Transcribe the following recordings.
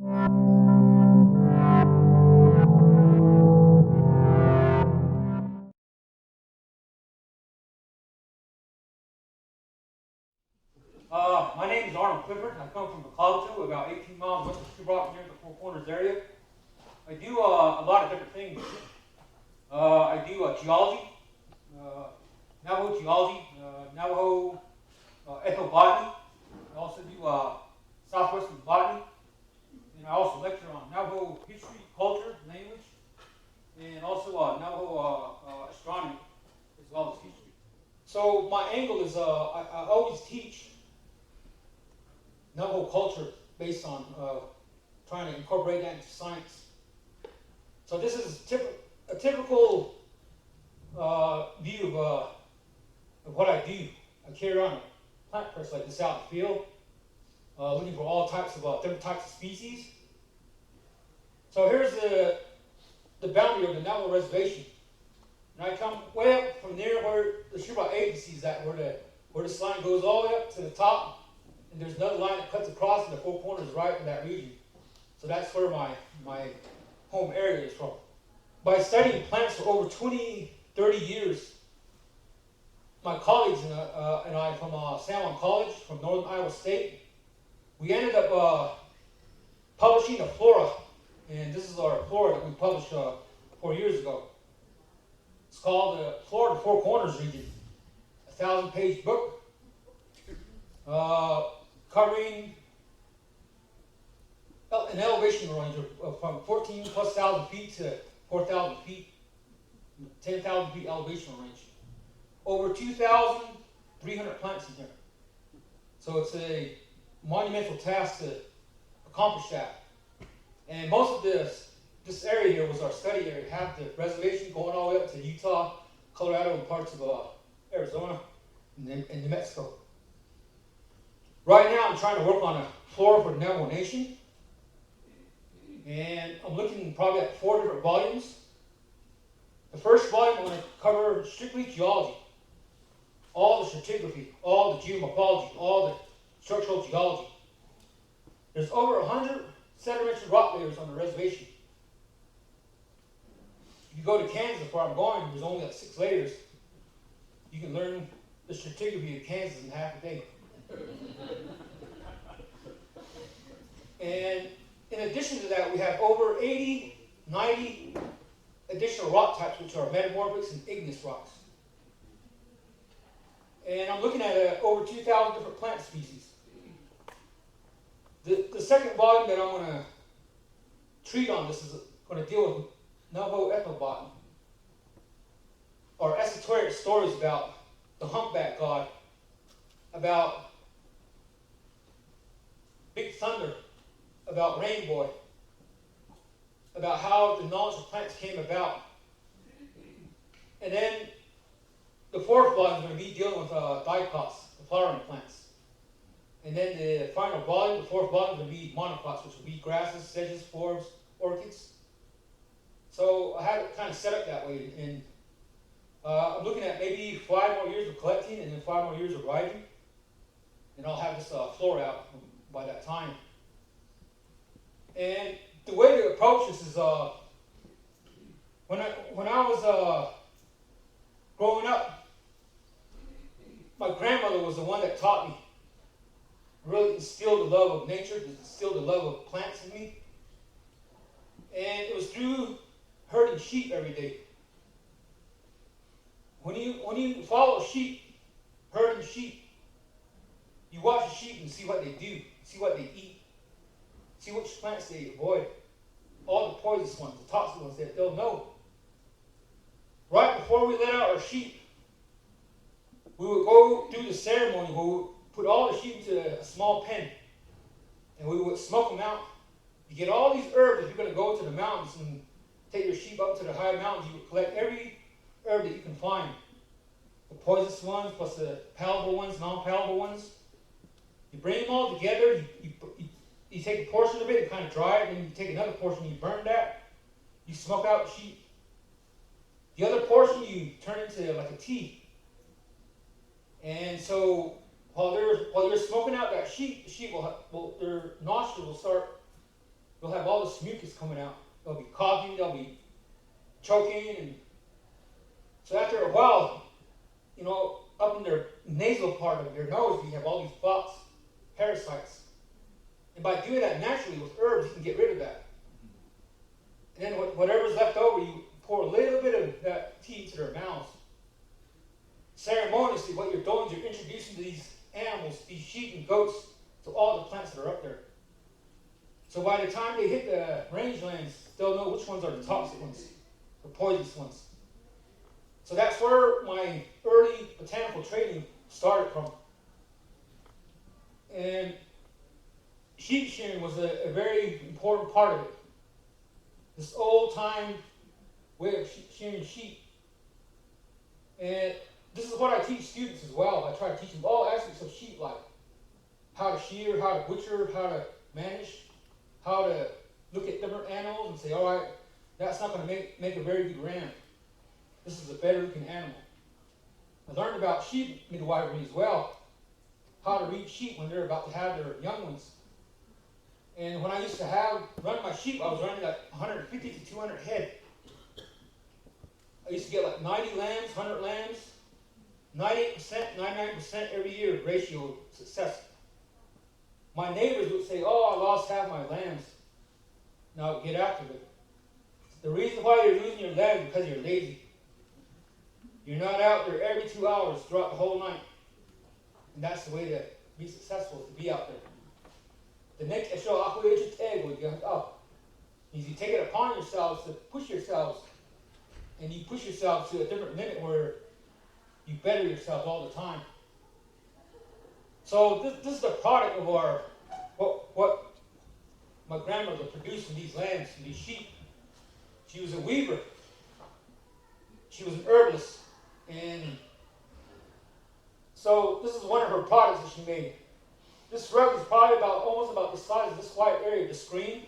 My name is Arnold Clifford. I come from Bulbasa, about 18 miles west of Stuart, near the Four Corners area. I do a lot of different things. I do geology, Navajo geology, Navajo Ethno Botany. I also do Southwestern botany, and I also lecture on Navajo history, culture, language, and also Navajo astronomy as well as history. So my angle is I always teach Navajo culture based on trying to incorporate that into science. So this is a typical view of what I do. I carry on a plant press like this out in the field, looking for all types of different types of species. So here's the boundary of the Navajo reservation. And I come way up from there where the Sherpa agency is at, where this line goes all the way up to the top. And there's another line that cuts across, and the Four Corners right in that region. So that's where my home area is from. By studying plants for over 20, 30 years, my colleagues and I from San Juan College, from Northern Iowa State, we ended up publishing a flora. And this is our flora that we published 4 years ago. It's called the Flora of the Four Corners region. A 1,000-page book. Covering an elevation range of from 14,000+ feet to 4,000 feet, 10,000 feet elevation range. Over 2,300 plants in here. So it's a monumental task to accomplish that. And most of this area here was our study area. Half the reservation going all the way up to Utah, Colorado, and parts of Arizona and New Mexico. Right now, I'm trying to work on a flora for the Navajo Nation, and I'm looking probably at 4 different volumes. The first volume, I'm going to cover strictly geology, all the stratigraphy, all the geomorphology, all the structural geology. There's over 100 sedimentary rock layers on the reservation. If you go to Kansas, where I'm going, there's only like 6 layers. You can learn the stratigraphy of Kansas in half a day. And in addition to that, we have over 80, 90 additional rock types, which are metamorphics and igneous rocks. And I'm looking at over 2,000 different plant species. The second volume that I'm going to treat on this is going to deal with Navajo ethnobotany, or esoteric stories about the humpback god, about Big Thunder, about Rainbow, about how the knowledge of plants came about. And then the fourth volume is going to be dealing with dicots, the flowering plants. And then the final volume, the fourth volume, is going to be monocots, which will be grasses, sedges, forbs, orchids. So I have it kind of set up that way. And I'm looking at maybe 5 more years of collecting and then 5 more years of writing. And I'll have this flora out by that time. And the way to approach this is when I was growing up, my grandmother was the one that taught me, really instilled the love of nature, instilled the love of plants in me. And it was through herding sheep every day. When you follow sheep, herding sheep, you watch the sheep and see what they do, see what they eat, see which plants they avoid. All the poisonous ones, the toxic ones that they'll know. Right before we let out our sheep, we would go through the ceremony where we would put all the sheep into a small pen, and we would smoke them out. You get all these herbs. If you're going to go to the mountains and take your sheep up to the high mountains, you would collect every herb that you can find. The poisonous ones, plus the palatable ones, non-palatable ones. You bring them all together, you take a portion of it and kind of dry it, and then you take another portion and you burn that. You smoke out the sheep. The other portion you turn into like a tea. And so while you're smoking out that sheep, the sheep will their nostrils will start much mucus coming out. They'll be coughing, they'll be choking, and so after a while, up in their nasal part of their nose, you have all these spots, parasites. And by doing that naturally with herbs, you can get rid of that. And then whatever's left over, you pour a little bit of that tea into their mouths. Ceremoniously, what you're doing is you're introducing these animals, these sheep and goats, to all the plants that are up there. So by the time they hit the rangelands, they'll know which ones are the toxic ones, the poisonous ones. So that's where my early botanical training started from. And sheep shearing was a very important part of it. This old-time way of shearing sheep. And this is what I teach students as well. I try to teach them all aspects of sheep life. How to shear, how to butcher, how to manage, how to look at different animals and say, all right, that's not going to make a very good ram. This is a better looking animal. I learned about sheep midwifery as well. How to read sheep when they're about to have their young ones. And when I used to run my sheep, I was running like 150 to 200 head. I used to get like 90 lambs, 100 lambs, 98%, 99% every year ratio of success. My neighbors would say, oh, I lost half my lambs. Now get after it. The reason why you're losing your lambs is because you're lazy. You're not out there every 2 hours throughout the whole night. And that's the way to be successful, to be out there. The next is you take it upon yourselves to push yourselves, and you push yourselves to a different limit where you better yourselves all the time. So this is the product of what my grandmother produced from these lambs, from these sheep. She was a weaver. She was an herbalist. And so this is one of her products that she made. This rug is probably almost about the size of this white area of the screen.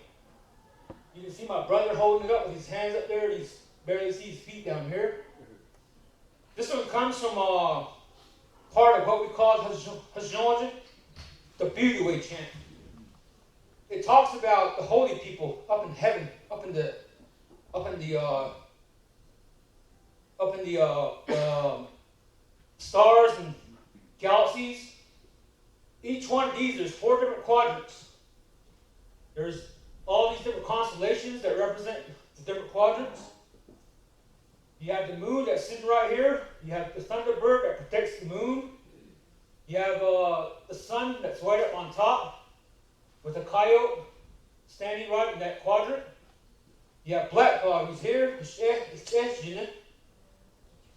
You can see my brother holding it up with his hands up there. You barely see his feet down here. This one comes from part of what we call Hajjonja, the beauty way chant. It talks about the holy people up in heaven, up in the stars and galaxies. Each one of these, there's 4 different quadrants. There's all these different constellations that represent the different quadrants. You have the moon that's sitting right here. You have the thunderbird that protects the moon. You have the sun that's right up on top with a coyote standing right in that quadrant. You have Black God who's here.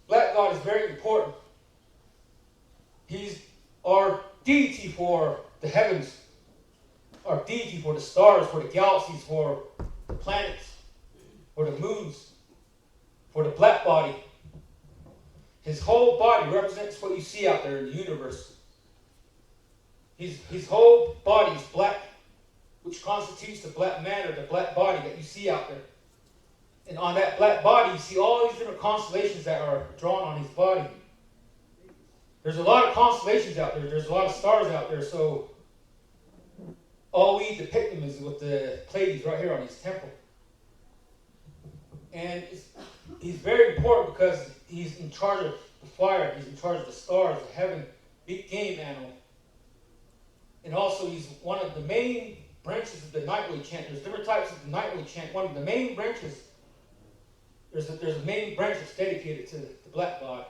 Black God is very important. He's our deity for the heavens, our deity for the stars, for the galaxies, for the planets, for the moons, for the black body. His whole body represents what you see out there in the universe. His whole body is black, which constitutes the black matter, the black body that you see out there. And on that black body, you see all these different constellations that are drawn on his body. There's a lot of constellations out there. There's a lot of stars out there. So all we depict them is with the Pleiades right here on his temple. And he's very important because he's in charge of the fire. He's in charge of the stars, the heaven, big game animal. And also he's one of the main branches of the nightly chant. There's different types of the nightly chant. One of the main branches, there's a main branch that's dedicated to the black god.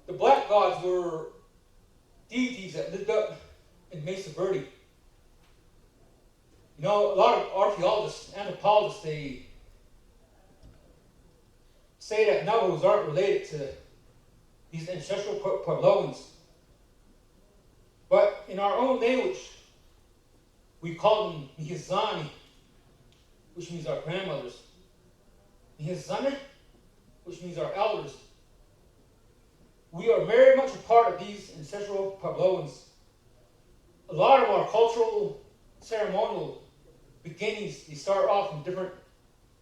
The black gods were deities that lived up in Mesa Verde. A lot of archaeologists, anthropologists, they say that Navajos aren't related to these ancestral Puebloans. But in our own language, we call them Mihizani, which means our grandmothers. Mihizane, which means our elders. We are very much a part of these ancestral Puebloans. A lot of our cultural, ceremonial beginnings, they start off from different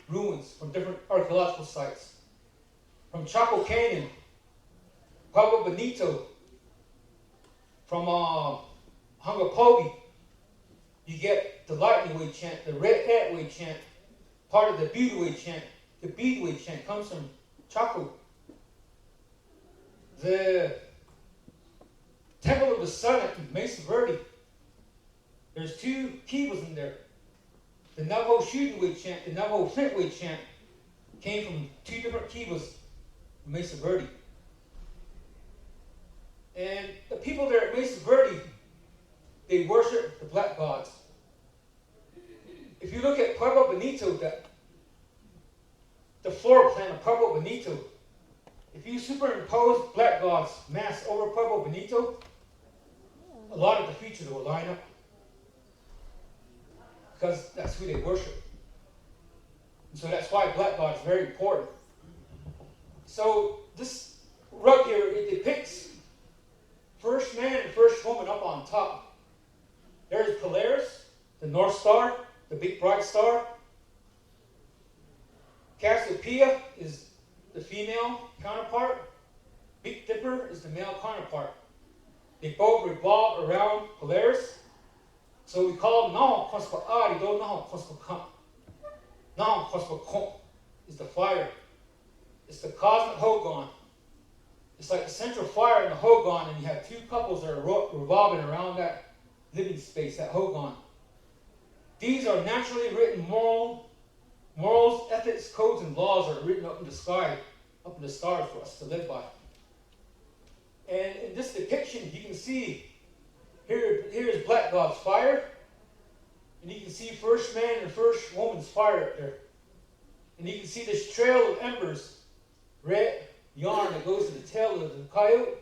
ruins, from different archaeological sites. From Chaco Canyon, Pueblo Bonito, from Hungapobi. You get the lightning way chant, the red ant way chant, part of the bead way chant. The bead way chant comes from Chaco. The Temple of the Sun at Mesa Verde, there's two kivas in there. The Navajo shooting way chant, the Navajo flint way chant came from two different kivas in Mesa Verde. And the people there at Mesa Verde, they worship the black gods. If you look at Pueblo Bonito, the floor plan of Pueblo Bonito, if you superimpose black gods mass over Pueblo Bonito, a lot of the features will line up. Because that's who they worship. And so that's why black God is very important. So this rug here, it depicts first man and first woman up on top. There's Polaris, the North Star, the big bright star. Cassiopeia is the female counterpart. Big Dipper is the male counterpart. They both revolve around Polaris. So we call Naho Kospa Arido, Naho Kospa Kam. Naho Kospa Kom is the fire. It's the cosmic Hogon. It's like the central fire in the Hogon, and you have two couples that are revolving around that living space, that Hogon. These are naturally written morals, ethics, codes, and laws are written up in the sky, up in the stars for us to live by. And in this depiction, you can see here is black God's fire, and you can see first man and first woman's fire up there. And you can see this trail of embers, red yarn that goes to the tail of the coyote.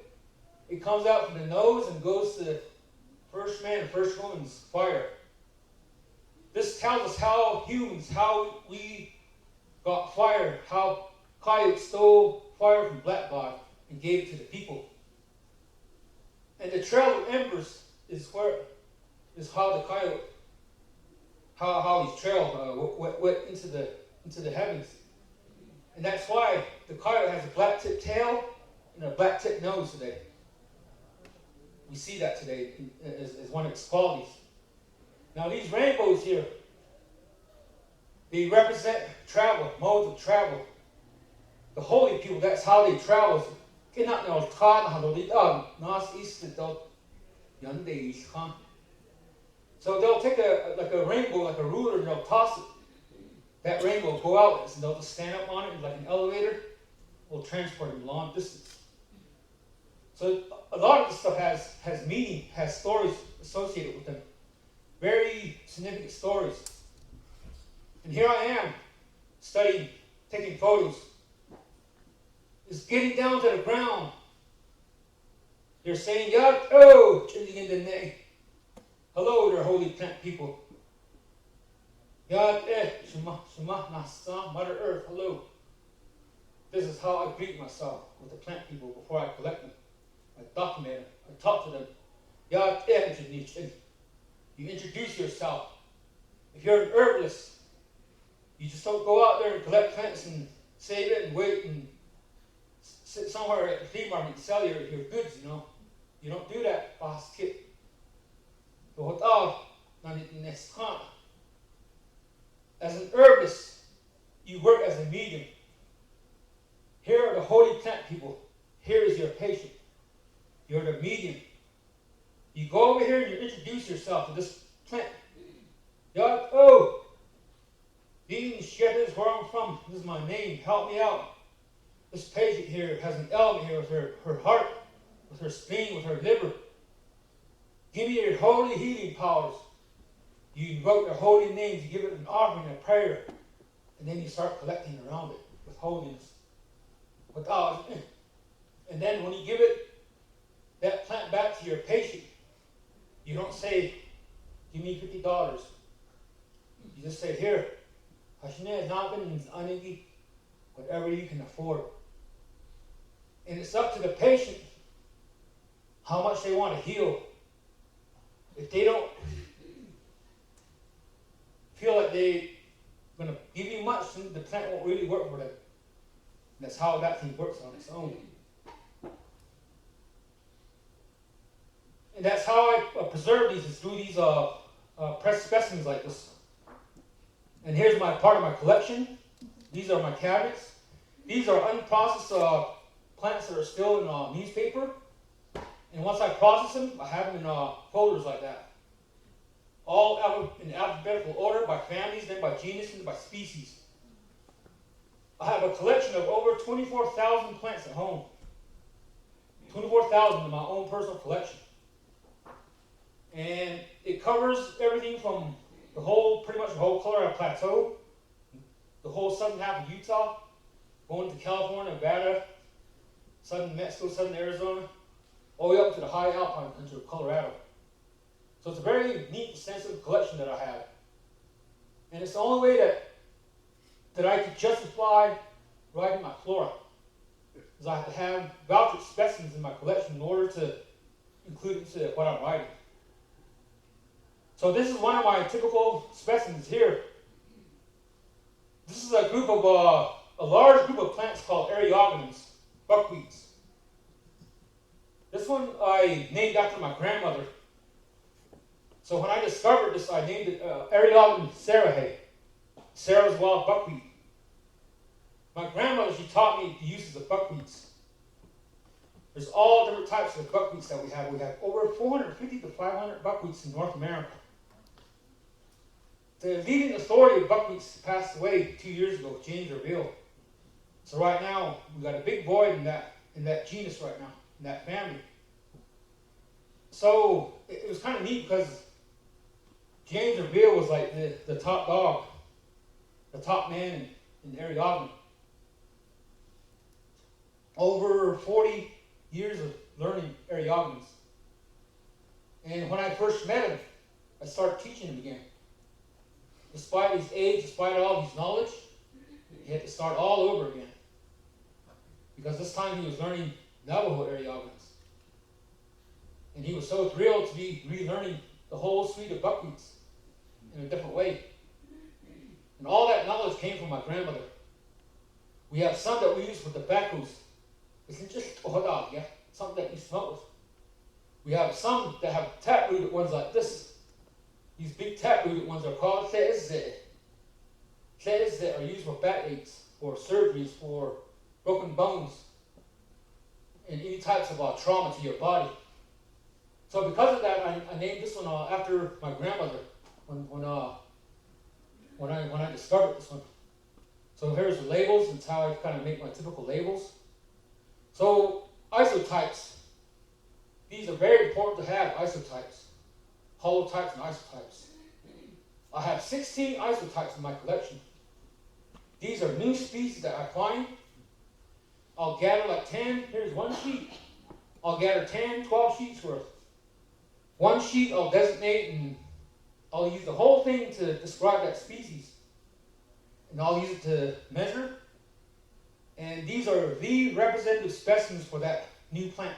It comes out from the nose and goes to the first man and first woman's fire. This tells us how humans, how we got fire, how coyote stole fire from black God and gave it to the people. And the trail of embers is how the coyote, how his trail went into the heavens. And that's why the coyote has a black tip tail and a black tip nose today. We see that today as one of its qualities. Now these rainbows here, they represent travel, modes of travel. The holy people, that's how they travel. So they'll take a rainbow, like a ruler, and they'll toss it. That rainbow will go out, and they'll just stand up on it like an elevator. Will transport them long distance. So a lot of this stuff has meaning, has stories associated with them. Very significant stories. And here I am, studying, taking photos. It's getting down to the ground. They're saying, Yat, oh, in the name. Hello there, holy plant people. Yat, Shema, Shema, Nasa, Mother Earth, hello. This is how I greet myself with the plant people before I collect them. I document them. I talk to them. Yat, you introduce yourself. If you're an herbalist, you just don't go out there and collect plants and save it and wait and sit somewhere at the flea market and sell your goods, you know. You don't do that, boss kid. As an herbalist, you work as a medium. Here are the holy plant people. Here is your patient. You're the medium. You go over here and you introduce yourself to this plant. Oh, this is where I'm from. This is my name. Help me out. This patient here has an element here with her heart, with her spleen, with her liver. Give me your holy healing powers. You invoke their holy names. You give it an offering, a prayer, and then you start collecting around it with holiness. And then when you give that plant back to your patient, you don't say, give me $50. You just say, here, whatever you can afford. And it's up to the patient how much they want to heal. If they don't feel like they're going to give you much, then the plant won't really work for them. That's how that thing works on its own. And that's how I preserve these, is through these pressed specimens like this. And here's part of my collection. These are my cabinets. These are unprocessed plants that are still in newspaper. And once I process them, I have them in folders like that. All in alphabetical order, by families, then by genus, and by species. I have a collection of over 24,000 plants at home. 24,000 in my own personal collection. And it covers everything from pretty much the whole Colorado Plateau, the whole southern half of Utah, going to California, Nevada, southern Mexico, southern Arizona, all the way up to the high alpine country of Colorado. So it's a very neat, extensive collection that I have. And it's the only way that I could justify writing my flora, is I have to have voucher specimens in my collection in order to include it into what I'm writing. So this is one of my typical specimens here. This is a group of a large group of plants called Aryogamines, buckwheats. This one I named after my grandmother. So when I discovered this, I named it Aryogamines sarahe. Sarah's wild buckwheat. My grandmother, she taught me the uses of buckwheats. There's all different types of buckwheats that we have. We have over 450 to 500 buckwheats in North America. The leading authority of buckwheats passed away 2 years ago, James Reveal. So right now, we've got a big void in that genus right now, in that family. So it was kind of neat because James Reveal was like the top dog, the top man in Aryogamine. Over 40 years of learning Aryogamines. And when I first met him, I started teaching him again. Despite his age, despite all his knowledge, he had to start all over again. Because this time he was learning Navajo Aryogamines. And he was so thrilled to be relearning the whole suite of buckwheats in a different way. And all that knowledge came from my grandmother. We have some that we use for tobaccos. It's just something that you smoke with. We have some that have tap-rooted ones like this. These big tap-rooted ones are called Citation. Citation are used for backaches, for surgeries, for broken bones, and any types of trauma to your body. So because of that, I named this one after my grandmother when I discovered this one. So here's the labels. That's how I kind of make my typical labels. So isotopes. These are very important to have, isotopes. Holotypes and isotopes. I have 16 isotopes in my collection. These are new species that I find. I'll gather like 10. Here's one sheet. I'll gather 10, 12 sheets worth. One sheet I'll designate and I'll use the whole thing to describe that species. And I'll use it to measure. And these are the representative specimens for that new plant.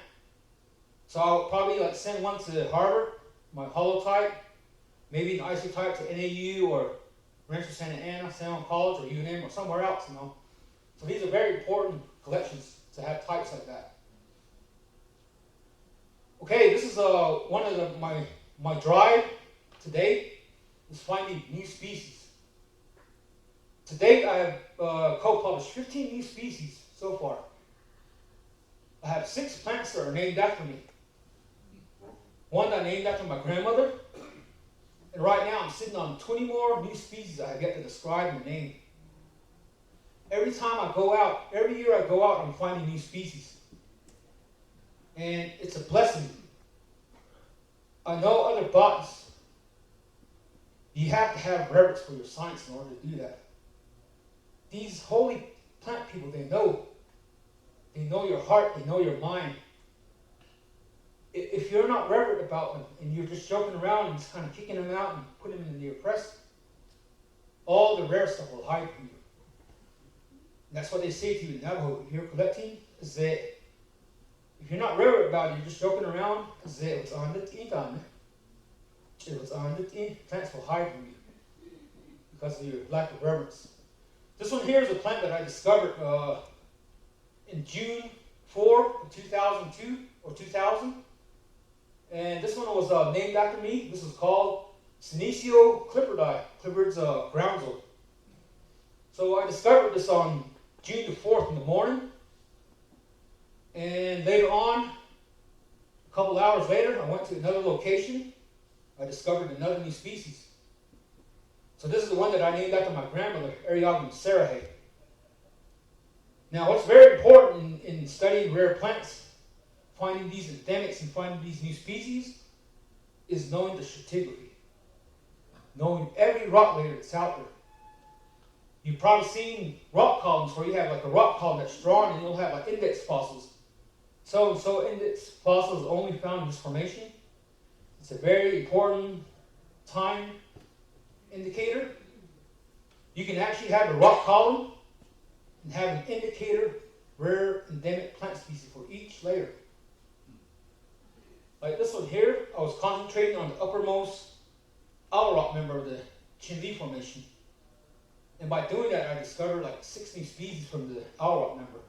So I'll probably send one to Harvard, my holotype, maybe an isotype to NAU or Rancho Santa Ana, San Juan College, or UNM, or somewhere else, So these are very important collections to have types like that. Okay, this is one of my drive to date is finding new species. To date, I have co-published 15 new species so far. I have 6 plants that are named after me. One I named after my grandmother. And right now I'm sitting on 20 more new species I have yet to describe and name. Every time I go out, every year I go out, I'm finding new species. And it's a blessing. I know other botanists, you have to have reverence for your science in order to do that. These holy plant people, they know your heart, they know your mind. If you're not reverent about them and you're just joking around and just kind of kicking them out and putting them in your press, all the rare stuff will hide from you. And that's what they say to you in Navajo. If you're collecting, is that if you're not reverent about it, you're just joking around, is that it's on the plants will hide from you because of your lack of reverence. This one here is a plant that I discovered in June 4, 2002 or 2000. And this one was named after me. This is called Senecio Cliffordi, Clifford's groundsel. So I discovered this on June the 4th in the morning. And later on, a couple hours later, I went to another location. I discovered another new species. So this is the one that I named after my grandmother, Aryogamines sarahe. Now, what's very important in studying rare plants, finding these endemics and finding these new species, is knowing the stratigraphy, knowing every rock layer that's out there. You've probably seen rock columns where you have like a rock column that's drawn and you'll have like index fossils. So index fossils only found in this formation. It's a very important time indicator. You can actually have a rock column and have an indicator rare endemic plant species for each layer. Like this one here, I was concentrating on the uppermost outer rock member of the Chinle Formation. And by doing that, I discovered like 6 new species from the outer rock member.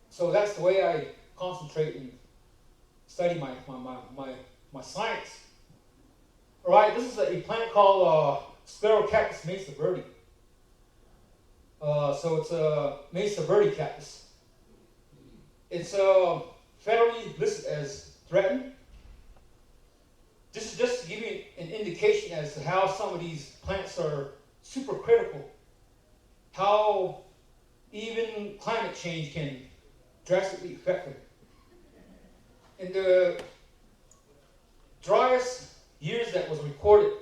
So that's the way I concentrate and study my science. All right, this is a plant called Sclerocactus mesa verde. So it's a mesa verde cactus. It's federally listed as threatened. This is just to give you an indication as to how some of these plants are super critical. How even climate change can drastically affect them. In the driest years that was recorded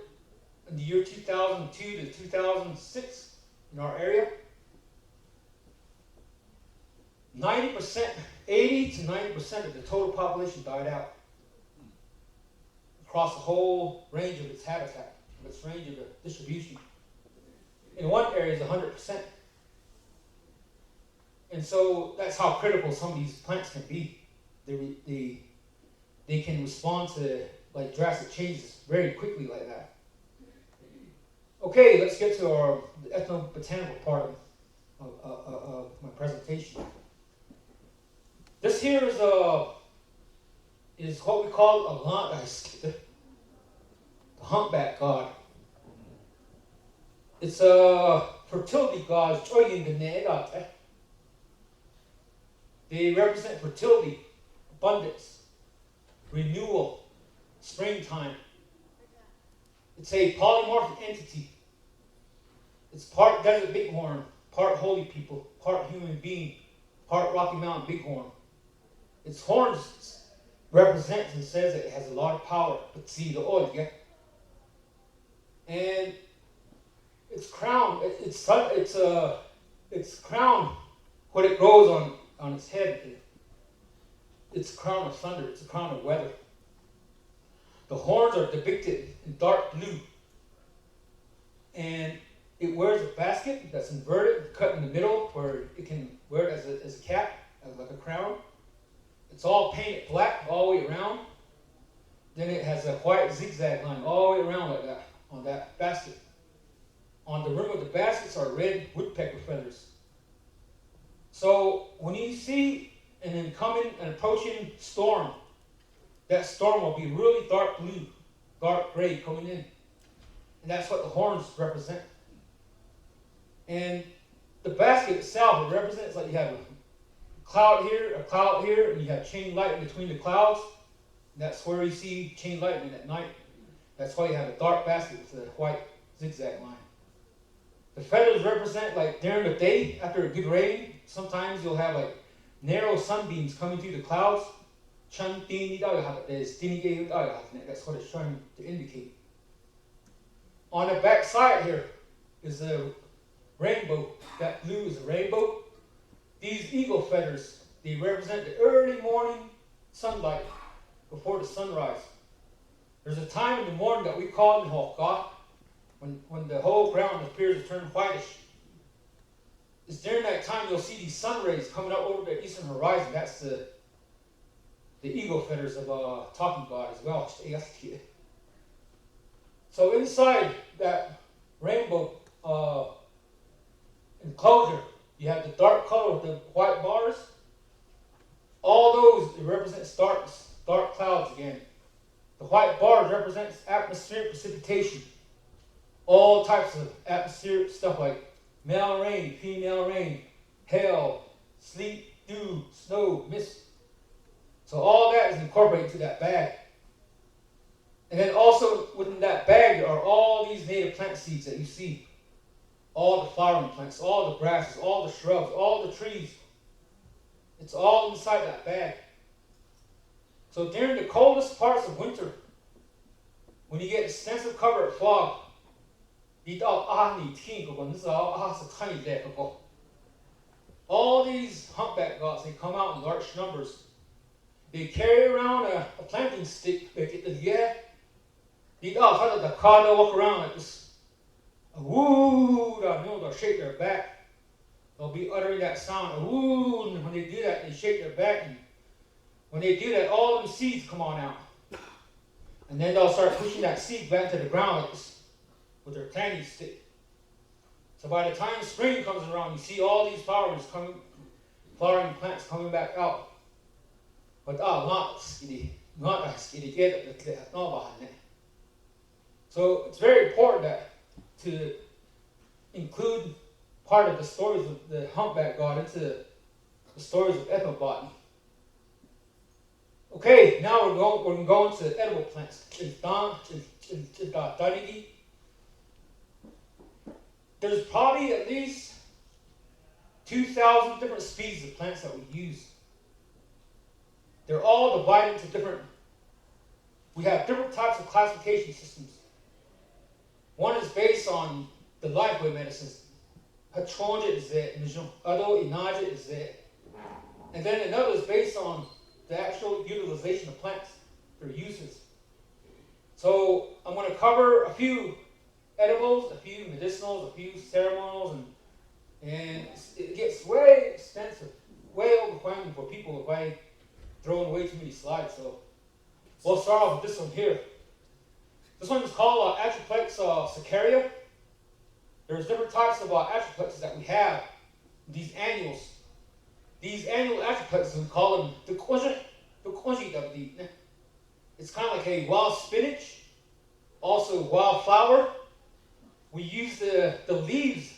in the year 2002 to 2006 in our area, 80 to 90% of the total population died out across the whole range of its habitat, of its range of the distribution. In one area is 100%. And so that's how critical some of these plants can be. They can respond to like drastic changes very quickly like that. Okay, let's get to the Ethno Botanical part of my presentation. This here is what we call the humpback god. It's a fertility god. They represent fertility, abundance, renewal, springtime. It's a polymorphic entity. It's part desert bighorn, part holy people, part human being, part Rocky Mountain bighorn. Its horns represents and says that it has a lot of power. And its crown, its crown, what it grows on its head, it's a crown of thunder, it's a crown of weather. The horns are depicted in dark blue. And it wears a basket that's inverted, cut in the middle, where it can wear it as a cap, like a crown. It's all painted black all the way around. Then it has a white zigzag line all the way around like that on that basket. On the rim of the baskets are red woodpecker feathers. So when you see an incoming and approaching storm, that storm will be really dark blue, dark gray coming in. And that's what the horns represent. And the basket itself, it represents like you have a cloud here, and you have chain lightning between the clouds. And that's where you see chain lightning at night. That's why you have a dark basket with a white zigzag line. The feathers represent like during the day, after a good rain, sometimes you'll have like narrow sunbeams coming through the clouds. That's what it's trying to indicate. On the back side here is a rainbow. That blue is a rainbow. These eagle feathers, they represent the early morning sunlight before the sunrise. There's a time in the morning that we call the Hokka, when the whole ground appears to turn whitish. It's during that time you'll see these sun rays coming up over the eastern horizon. That's the eagle feathers of talking God as well. So inside that rainbow enclosure, you have the dark color with the white bars. All those, it represents darkness, dark clouds again. The white bars represents atmospheric precipitation. All types of atmospheric stuff like male rain, female rain, hail, sleet, dew, snow, mist. So all that is incorporated into that bag. And then also within that bag are all these native plant seeds that you see. All the flowering plants, all the grasses, all the shrubs, all the trees. It's all inside that bag. So during the coldest parts of winter, when you get extensive cover of fog, all these humpback gods, they come out in large numbers. They carry around a planting stick. They walk around like this. Woo! They'll shake their back. They'll be uttering that sound. Woo! And when they do that, they shake their back. And when they do that, all of the seeds come on out. And then they'll start pushing that seed back to the ground like this with their planting stick. So by the time spring comes around, you see all these flowering plants coming back out. But so it's very important to include part of the stories of the humpback god into the stories of ethnobotany. Okay, now we're going to go into edible plants. There's probably at least 2,000 different species of plants that we use. They're all divided into different. We have different types of classification systems. One is based on the lifeway medicines. Patronja is there, Ado Inaja is there. And then another is based on the actual utilization of plants, their uses. So I'm going to cover a few edibles, a few medicinals, a few ceremonials, and it gets way expensive, way overwhelming for people if I throw in way too many slides. So we'll start off with this one here. This one is called Atriplex Saccharia. There's different types of Atriplexes that we have. These annuals. These annual Atriplexes, we call them the Quanji. It's kind of like a wild spinach, also wildflower. We use the leaves,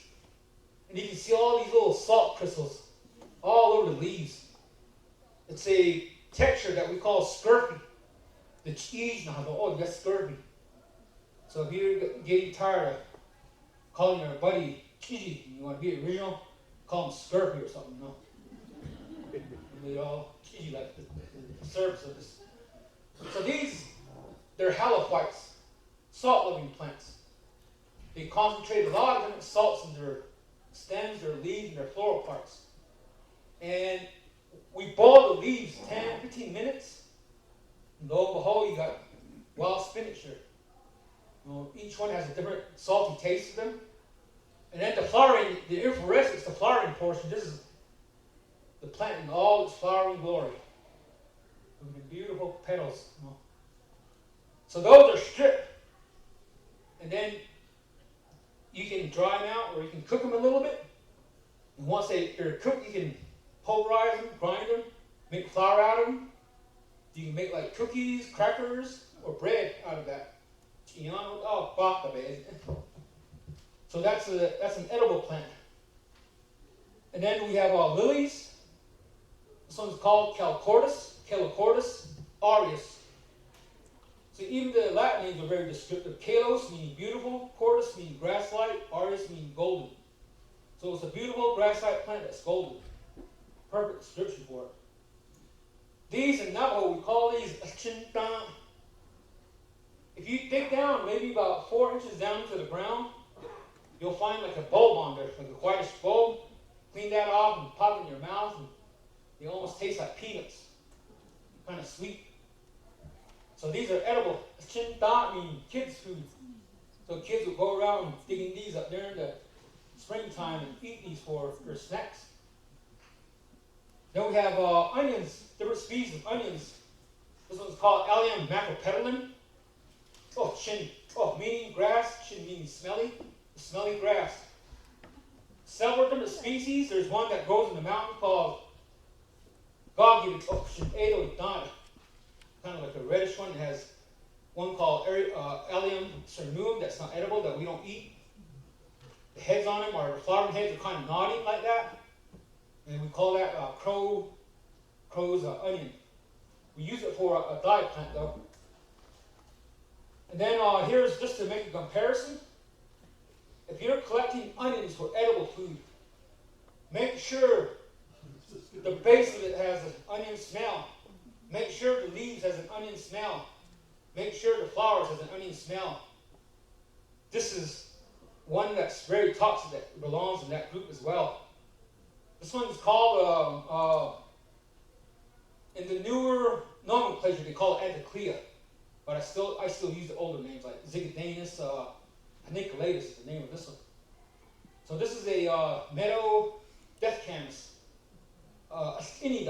and you can see all these little salt crystals all over the leaves. It's a texture that we call scurfy. The cheese, that's scurfy. So if you're getting tired of calling your buddy cheesy, and you want to be original, call him scurfy or something, no? And they all cheesy like the surface of this. So they're halophytes, salt-loving plants. They concentrate a lot of different salts in their stems, their leaves, and their floral parts. And we boil the leaves 10, 15 minutes. And lo and behold, you got wild spinach here. Each one has a different salty taste to them. And then the flowering, the inflorescence, the flowering portion, this is the plant in all its flowering glory. With the beautiful petals. So those are stripped. And then you can dry them out or you can cook them a little bit. And once they're cooked, you can pulverize them, grind them, make flour out of them. You can make like cookies, crackers, or bread out of that. So that's an edible plant. And then we have lilies. This one's called Calochortus aureus. So even the Latin names are very descriptive. Kalos meaning beautiful, cordus meaning grass-like, aureus meaning golden. So it's a beautiful grass-like plant that's golden. Perfect description for it. These in Navajo, we call these achintan. If you dig down maybe about 4 inches down into the ground, you'll find like a bulb on there, like a whitish bulb. Clean that off and pop it in your mouth, and they almost taste like peanuts. Kind of sweet. So these are edible. Achintan means kids' food. So kids will go around digging these up during the springtime and eat these for their snacks. Then we have onions, different species of onions. This one's called Allium macropetalum. Meaning grass, chin meaning smelly, smelly grass. Several different species. There's one that grows in the mountain called Goggy, kind of like a reddish one. It has one called Allium cernum that's not edible, that we don't eat. The heads on them, the flowering heads are kind of nodding like that. And we call that crow's onion. We use it for a diet plant though. And then here's just to make a comparison. If you're collecting onions for edible food, make sure the base of it has an onion smell. Make sure the leaves has an onion smell. Make sure the flowers has an onion smell. This is one that's very toxic that belongs in that group as well. This one's called, in the newer nomenclature, they call it Anticlea. But I still use the older names like Zygodanus, Paniculatus is the name of this one. So this is a meadow death camas. Ascini,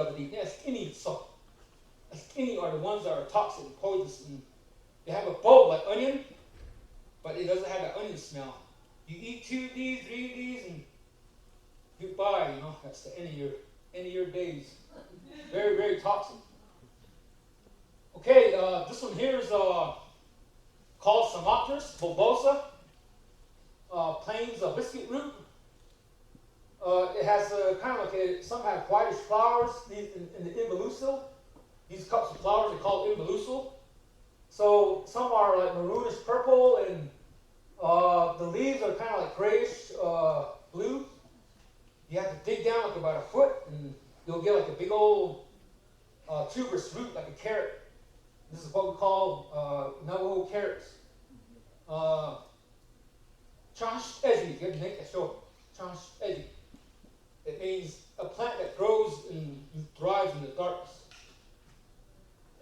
Ascini are the ones that are toxic and poisonous. And they have a bulb like onion, but it doesn't have that onion smell. You eat 2 of these, 3 of these, and goodbye, you know, that's the end of your days. Very, very toxic. Okay, this one here is called Samopteris bulbosa, plains biscuit root. It has kind of like some have whitish flowers in the involucral. These cups of flowers are called involucral. So some are like maroonish purple, and the leaves are kind of like grayish blue. You have to dig down like about a foot, and you'll get like a big old tuberous root, like a carrot. This is what we call Navajo carrots. Chansh edgy, you have to make that show. Chansh edgy. It means a plant that grows and thrives in the darkness.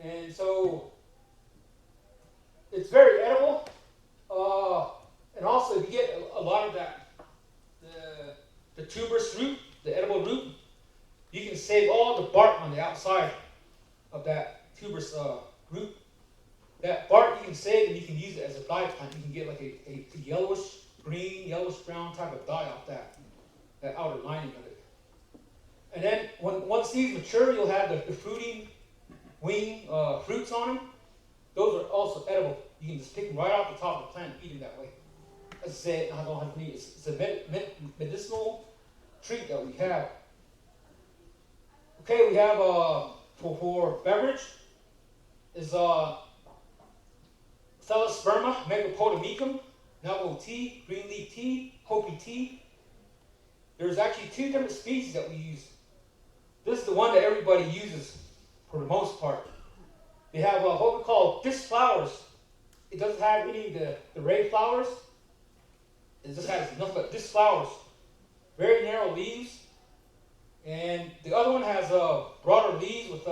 And so it's very edible. And also, if you get a lot of that, the tuberous root, the edible root, you can save all the bark on the outside of that tuberous root. That bark you can save, and you can use it as a dye plant. You can get like a yellowish green, yellowish brown type of dye off that outer lining of it. And then once these mature, you'll have the fruiting wing fruits on them. Those are also edible. You can just pick them right off the top of the plant and eat them that way. As I said, I don't have to eat it. It's a medicinal treat that we have. Okay, we have for beverage is Thelosperma megapotamicum, Navajo tea, green leaf tea, Hopi tea. There's actually 2 different species that we use. This is the one that everybody uses for the most part. They have what we call disc flowers. It doesn't have any of the ray flowers. It just has nothing but disc flowers. Very narrow leaves. And the other one has broader leaves with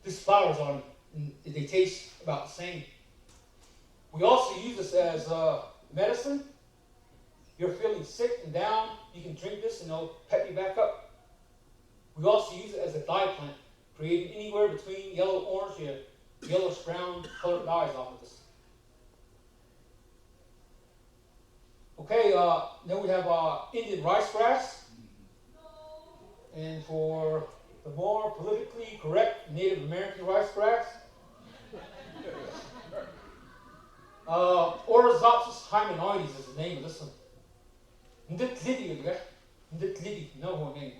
disc flowers on them. And they taste about the same. We also use this as medicine. If you're feeling sick and down, you can drink this and it'll pep you back up. We also use it as a dye plant, creating anywhere between yellow, orange, and yellowish brown colored dyes off of this. Okay, then we have Indian rice grass. And for the more politically correct Native American rice grass, Oryzopsis hymenaoides is the name of this one. Nditlidi, no name.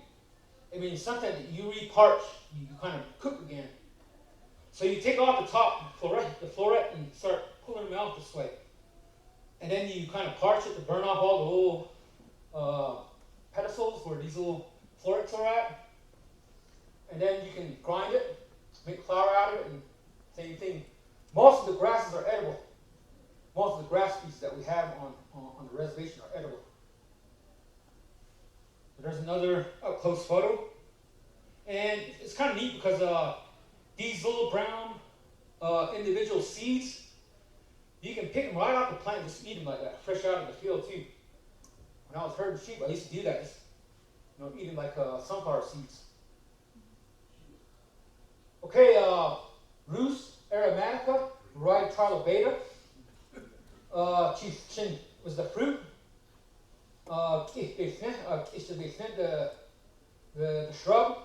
It means something that you reparch, you kind of cook again. So you take off the top, the floret, and start pulling them out this way. And then you kind of parch it to burn off all the little pedicels where these little florets are at. And then you can grind it, make flour out of it, and same thing. Most of the grasses are edible. Most of the grass species that we have on the reservation are edible. There's another up-close photo. And it's kind of neat because these little brown individual seeds, you can pick them right off the plant and just eat them like that, fresh out of the field too. When I was herding sheep, I used to do that. Just, eat them like sunflower seeds. Okay, Rus aromatica, variety trilobeta. Chin was the fruit. The shrub.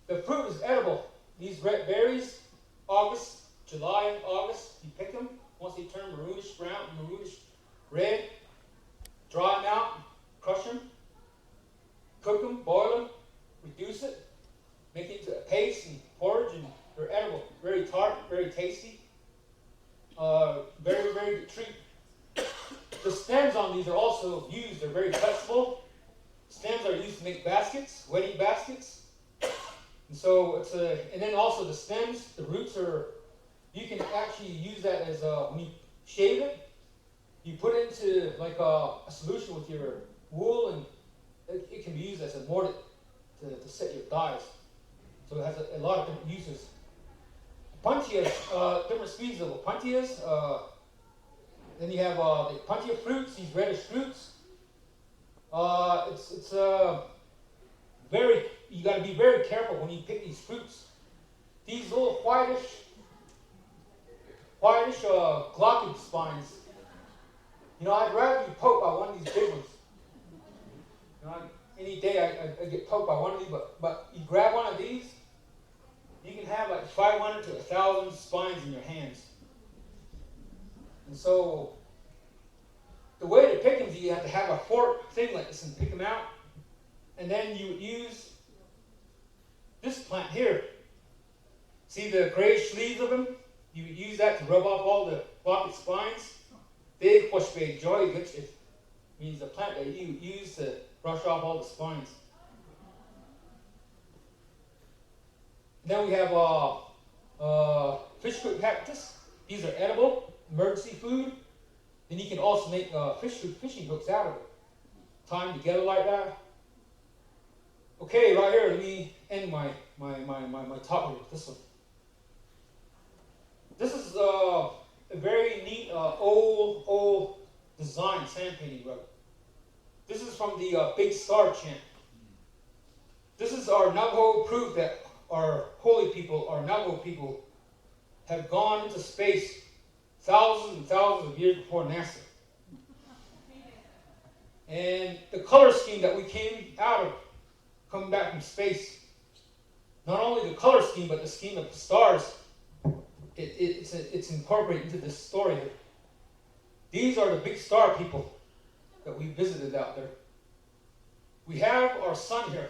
The fruit is edible. These red berries, August July and August, you pick them. Once they turn maroonish brown, maroonish red, dry them out, crush them, cook them, boil them, reduce it, make it into a paste and porridge, and they're edible. Very tart, very tasty. Very, very good treat. The stems on these are also used. They're very flexible. Stems are used to make baskets, wedding baskets. And so and then also the stems, the roots are, you can actually use that as when you shave it, you put it into like a solution with your wool, and it can be used as a mordant to set your dyes. So it has a lot of different uses. Puntias, different species of puntias. Then you have the puntia fruits, these reddish fruits. It's you got to be very careful when you pick these fruits. These little whitish glocky spines. You know, I'd rather be poked by one of these big ones. You know, any day I get poked by one of these, but you grab one of these, you can have like 500 to 1,000 spines in your hands. And so, the way to pick them is you have to have a fork thing like this and pick them out. And then you would use this plant here. See the grayish leaves of them? You would use that to rub off all the blocked spines. Big pushbay joy, which means the plant that you use to brush off all the spines. Then we have fishhook cactus. These are edible, emergency food. Then you can also make fishing hooks out of it. Tie them together like that. Okay, right here, let me end my talk with this one. This is a very neat old design sand painting rug. This is from the Big Star chant. This is our Navajo proof that our holy people, our Navajo people, have gone into space thousands and thousands of years before NASA. And the color scheme that we came out of, coming back from space, not only the color scheme, but the scheme of the stars, it's incorporated into this story here. These are the Big Star people that we visited out there. We have our sun here,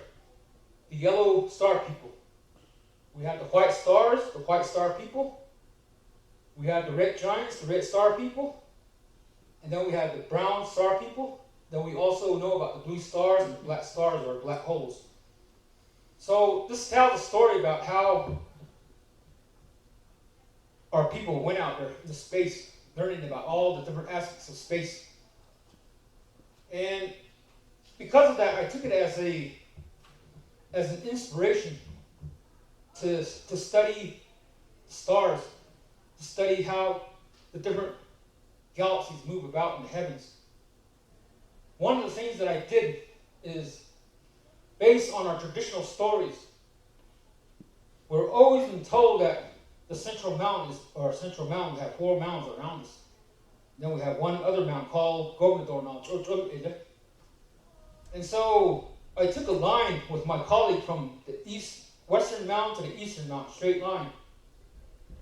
the yellow star people. We have the white stars, the white star people. We have the red giants, the red star people. And then we have the brown star people. Then we also know about the blue stars and the black stars, or black holes. So this tells a story about how our people went out there into space, learning about all the different aspects of space. And because of that, I took it as an inspiration to study stars, to study how the different galaxies move about in the heavens. One of the things that I did is, based on our traditional stories, we're always been told that the central mountain we have 4 mountains around us. Then we have one other mountain called Gobernador Mountain. And so I took a line with my colleague from the western mountain to the eastern mountain, straight line.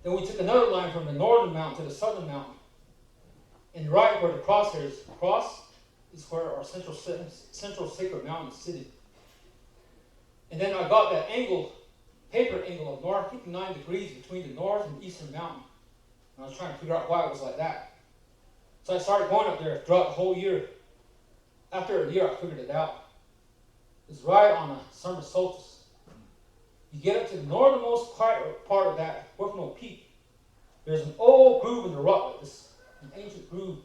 Then we took another line from the northern mountain to the southern mountain. And right where the crosshairs cross is where our central sacred mountain is sitting. And then I got that paper angle of north 59 degrees between the north and eastern mountain. And I was trying to figure out why it was like that. So I started going up there throughout the whole year. After a year, I figured it out. It's right on a summer solstice. You get up to the northernmost part of that Buffalo Peak. There's an old groove in the rock like this, an ancient groove.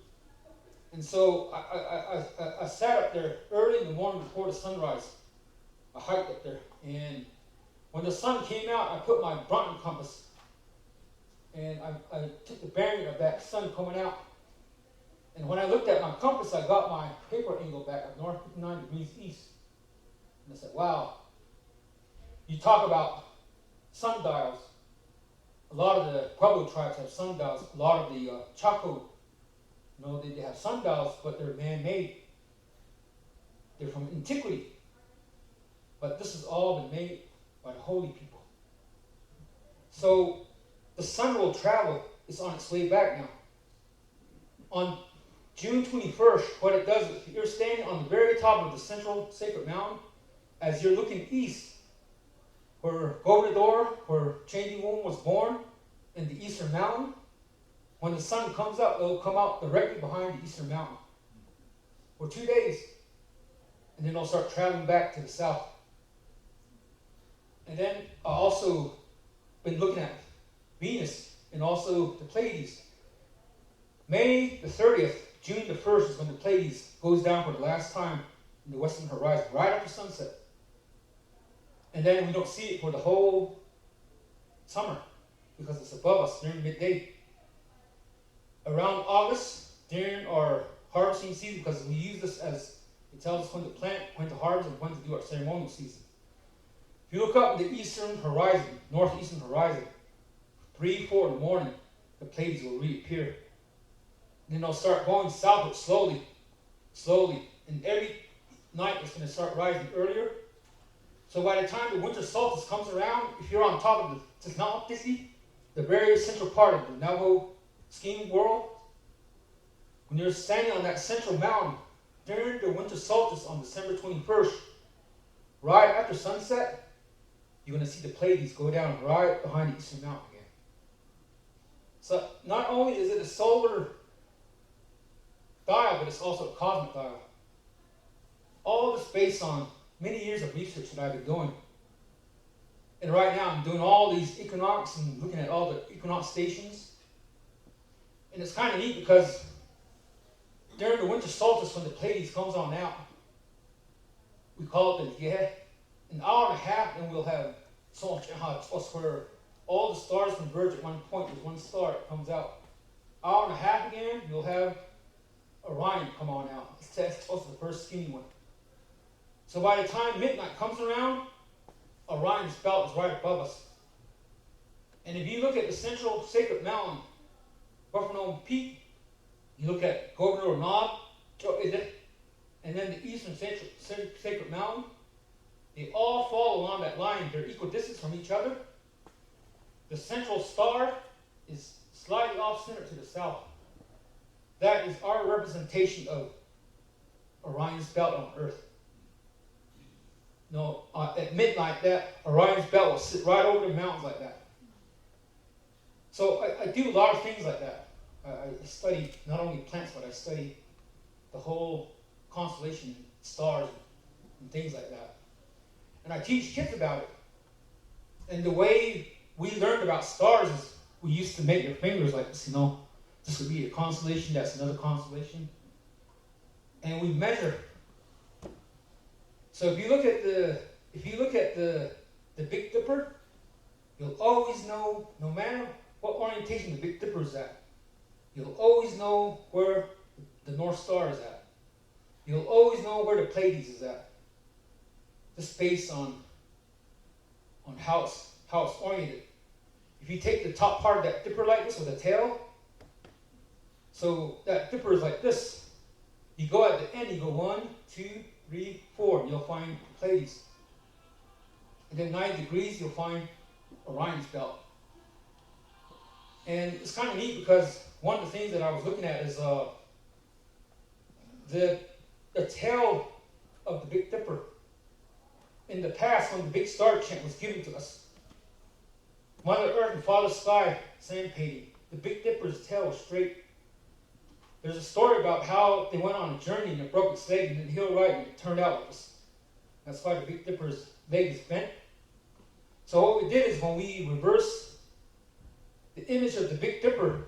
And so I sat up there early in the morning before the sunrise. I hiked up there, and when the sun came out, I put my Broughton compass, and I took the bearing of that sun coming out. And when I looked at my compass, I got my paper angle back at north 59 degrees east. And I said, wow. You talk about sundials. A lot of the Pueblo tribes have sundials. A lot of the Chaco, they have sundials, but they're man-made. They're from antiquity. But this has all been made by the holy people. So the sun will travel. It's on its way back now. On June 21st, what it does is you're standing on the very top of the central sacred mountain. As you're looking east, where Gobernador, where Changing Woman was born, in the eastern mountain, when the sun comes up, it'll come out directly behind the eastern mountain for 2 days. And then it'll start traveling back to the south. And then I also been looking at Venus and also the Pleiades. May the 30th, June the 1st is when the Pleiades goes down for the last time in the western horizon, right after sunset. And then we don't see it for the whole summer because it's above us during midday. Around August, during our harvesting season, because we use this as it tells us when to plant, when to harvest, and when to do our ceremonial season. If you look up in the eastern horizon, northeastern horizon, 3, 4 in the morning, the Pleiades will reappear. And then they'll start going southward slowly, slowly. And every night it's going to start rising earlier. So by the time the winter solstice comes around, if you're on top of the Tiznaotisi, the very central part of the Navajo skiing world, when you're standing on that central mountain during the winter solstice on December 21st, right after sunset, you're going to see the Pleiades go down right behind the eastern mountain again. So not only is it a solar dial, but it's also a cosmic dial. All this based on many years of research that I've been doing. And right now I'm doing all these equinox and looking at all the equinox stations. And it's kind of neat because during the winter solstice when the Pleiades comes on out, we call it the yeah, an hour and a half, and we'll have so much where all the stars converge at one point with one star that comes out. Hour and a half again, you'll have Orion come on out. It's also the first skinny one. So by the time midnight comes around, Orion's belt is right above us. And if you look at the central sacred mountain, Buffalo Peak, you look at Governor Nod, and then the eastern sacred mountain, they all fall along that line. They're equidistant from each other. The central star is slightly off center to the south. That is our representation of Orion's belt on Earth. No, at midnight, that Orion's belt will sit right over the mountains like that. So I do a lot of things like that. I study not only plants, but I study the whole constellation, stars, and things like that. And I teach kids about it. And the way we learned about stars is we used to make your fingers like this, This would be a constellation, that's another constellation. And we measure. So if you look at the Big Dipper, you'll always know, no matter what orientation the Big Dipper is at, you'll always know where the North Star is at. You'll always know where the Pleiades is at. Just based on how it's oriented. If you take the top part of that dipper like this with a tail, so that dipper is like this. You go at the end, you go 1, 2, 3, 4, and you'll find the Pleiades. And then 90 degrees, you'll find Orion's belt. And it's kind of neat because one of the things that I was looking at is the tail of the Big Dipper. In the past, when the big star chant was given to us, Mother Earth and Father Sky sand painting, the Big Dipper's tail was straight. There's a story about how they went on a journey and it broke its leg and it healed right and it turned out like this. That's why the Big Dipper's leg is bent. So what we did is when we reversed the image of the Big Dipper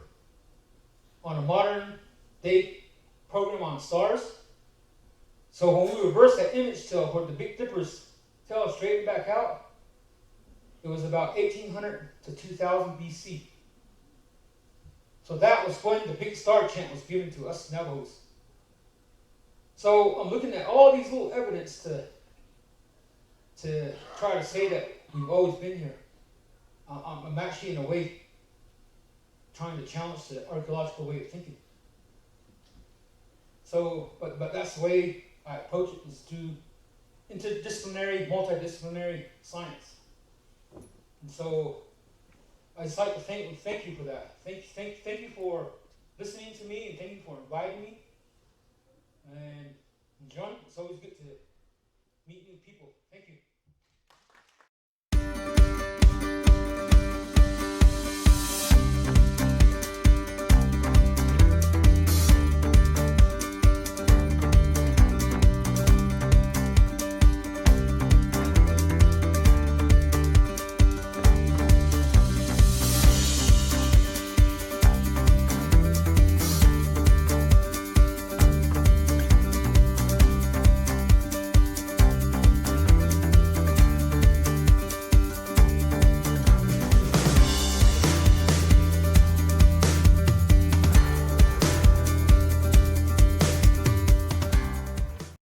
on a modern day program on stars, so when we reversed that image to where the Big Dipper's tail straightened back out, it was about 1800 to 2000 BC. So that was when the big star chant was given to us Navajos. So I'm looking at all these little evidence to try to say that we've always been here. I'm actually, in a way, trying to challenge the archaeological way of thinking. So, but that's the way I approach it, is to interdisciplinary, multidisciplinary science. And so I just like to thank you for that. Thank you for listening to me, and thank you for inviting me. And John, it's always good to meet new people. Thank you.